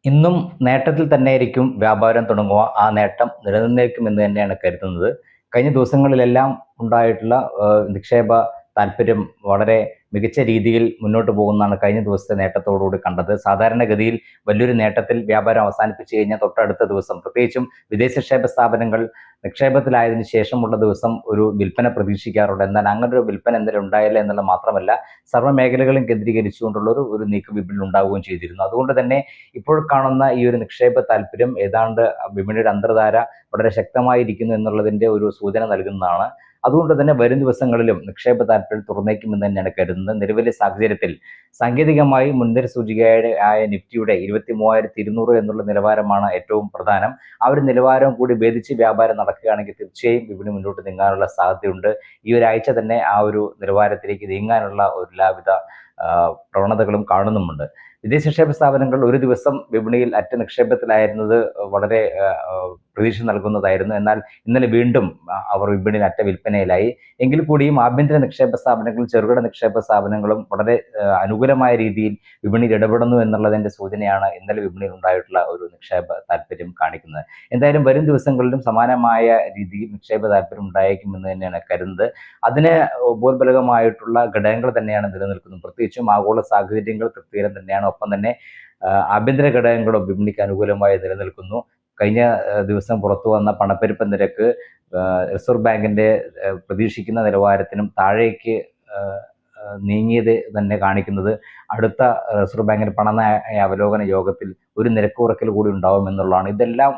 ഇന്നും നേട്ടത്തിൽ തന്നെയായിരിക്കും വ്യാപാരം തുടങ്ങുക. ആ നേട്ടം നിലനിന്നേക്കുമെന്ന് തന്നെയാണ് കരുതുന്നത്. കഴിഞ്ഞ ദിവസങ്ങളിലെല്ലാം ഉണ്ടായിട്ടുള്ള നിക്ഷേപ താല്പര്യം വളരെ മികച്ച രീതിയിൽ മുന്നോട്ട് പോകുന്നതാണ് കഴിഞ്ഞ ദിവസത്തെ നേട്ടത്തോടുകൂടി കണ്ടത്. സാധാരണഗതിയിൽ വലിയൊരു നേട്ടത്തിൽ വ്യാപാരം അവസാനിപ്പിച്ചു കഴിഞ്ഞാൽ തൊട്ടടുത്ത ദിവസം, പ്രത്യേകിച്ചും വിദേശ നിക്ഷേപ സ്ഥാപനങ്ങൾ നിക്ഷേപത്തിലായതിനു ശേഷമുള്ള ദിവസം ഒരു വിൽപ്പന പ്രതീക്ഷിക്കാറുണ്ട്. എന്നാൽ അങ്ങനെ ഒരു വിൽപ്പന എന്തായാലും ഉണ്ടായില്ല എന്നുള്ളത് മാത്രമല്ല, സർവ്വ മേഖലകളും കേന്ദ്രീകരിച്ചുകൊണ്ടുള്ള ഒരു നീക്കം വിപണിയിൽ ഉണ്ടാവുകയും ചെയ്തിരുന്നു. അതുകൊണ്ട് തന്നെ ഇപ്പോൾ കാണുന്ന ഈ ഒരു നിക്ഷേപ താല്പര്യം ഏതാണ്ട് വിപണിയുടെ അന്തർധാര വളരെ ശക്തമായിരിക്കുന്നു എന്നുള്ളതിന്റെ ഒരു സൂചന നൽകുന്നതാണ്. അതുകൊണ്ട് തന്നെ വരും ദിവസങ്ങളിലും നിക്ഷേപ താല്പര്യം തുറന്നേക്കുമെന്ന് തന്നെയാണ് കരുതുന്നത്. നിലവിലെ സാഹചര്യത്തിൽ സാങ്കേതികമായി മുൻനിര സൂചികയായ നിഫ്റ്റിയുടെ 23,200 എന്നുള്ള നിലവാരമാണ് ഏറ്റവും പ്രധാനം. ആ ഒരു നിലവാരം കൂടി ഭേദിച്ച് വ്യാപാരം നടക്കുകയാണെങ്കിൽ തീർച്ചയായും വിപണി മുന്നോട്ട് നീങ്ങാനുള്ള സാധ്യതയുണ്ട്. ഈ ഒരാഴ്ച തന്നെ ആ ഒരു നിലവാരത്തിലേക്ക് നീങ്ങാനുള്ള എല്ലാവിധ പ്രവണതകളും കാണുന്നുമുണ്ട്. വിദേശ നിക്ഷേപ സ്ഥാപനങ്ങൾ ഒരു ദിവസം വിപണിയിൽ അറ്റ നിക്ഷേപത്തിലായിരുന്നത് വളരെ പ്രതീക്ഷ നൽകുന്നതായിരുന്നു. എന്നാൽ ഇന്നലെ വീണ്ടും അവർ വിപണിയിൽ അറ്റ വിൽപ്പനയിലായി. എങ്കിൽ കൂടിയും ആഭ്യന്തര നിക്ഷേപ സ്ഥാപനങ്ങളും ചെറുകിട നിക്ഷേപ സ്ഥാപനങ്ങളും വളരെ അനുകൂലമായ രീതിയിൽ വിപണിയിൽ ഇടപെടുന്നു എന്നുള്ളതിന്റെ സൂചനയാണ് ഇന്നലെ വിപണിയിൽ ഉണ്ടായിട്ടുള്ള ഒരു നിക്ഷേപ താല്പര്യം കാണിക്കുന്നത്. എന്തായാലും വരും ദിവസങ്ങളിലും സമാനമായ രീതിയിൽ നിക്ഷേപ താല്പര്യം ഉണ്ടായേക്കുമെന്ന് തന്നെയാണ് കരുതുന്നത്. അതിന് ഉപോത്ബലകമായിട്ടുള്ള ഘടകങ്ങൾ തന്നെയാണ് നിലനിൽക്കുന്നത്. പ്രത്യേകിച്ചും ആഗോള സാഹചര്യങ്ങൾ തൃപ്തികരം തന്നെയാണ്. ഒപ്പം തന്നെ ആഭ്യന്തര ഘടകങ്ങളും വിപണിക്ക് അനുകൂലമായി നിലനിൽക്കുന്നു. കഴിഞ്ഞ ദിവസം പുറത്തു വന്ന പണപ്പെരുപ്പ നിരക്ക് റിസർവ് ബാങ്കിന്റെ പ്രതീക്ഷിക്കുന്ന നിലവാരത്തിനും താഴേക്ക് നീങ്ങിയത് തന്നെ കാണിക്കുന്നത് അടുത്ത റിസർവ് ബാങ്കിന്റെ പണനയ അവലോകന യോഗത്തിൽ ഒരു നിരക്ക് കുറയ്ക്കൽ കൂടി ഉണ്ടാവുമെന്നുള്ളതാണ്. ഇതെല്ലാം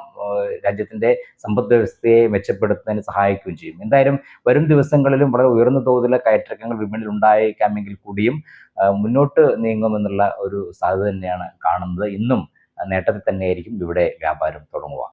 രാജ്യത്തിന്റെ സമ്പദ് വ്യവസ്ഥയെ മെച്ചപ്പെടുത്തുന്നതിന് സഹായിക്കുകയും ചെയ്യും. എന്തായാലും വരും ദിവസങ്ങളിലും വളരെ ഉയർന്ന തോതിലെ കയറ്റിറക്കങ്ങൾ വിപണിയിൽ ഉണ്ടായേക്കാമെങ്കിൽ കൂടിയും മുന്നോട്ട് നീങ്ങുമെന്നുള്ള ഒരു സാധ്യത തന്നെയാണ് കാണുന്നത്. ഇന്നും നേട്ടത്തിൽ തന്നെയായിരിക്കും ഇവിടെ വ്യാപാരം തുടങ്ങുക.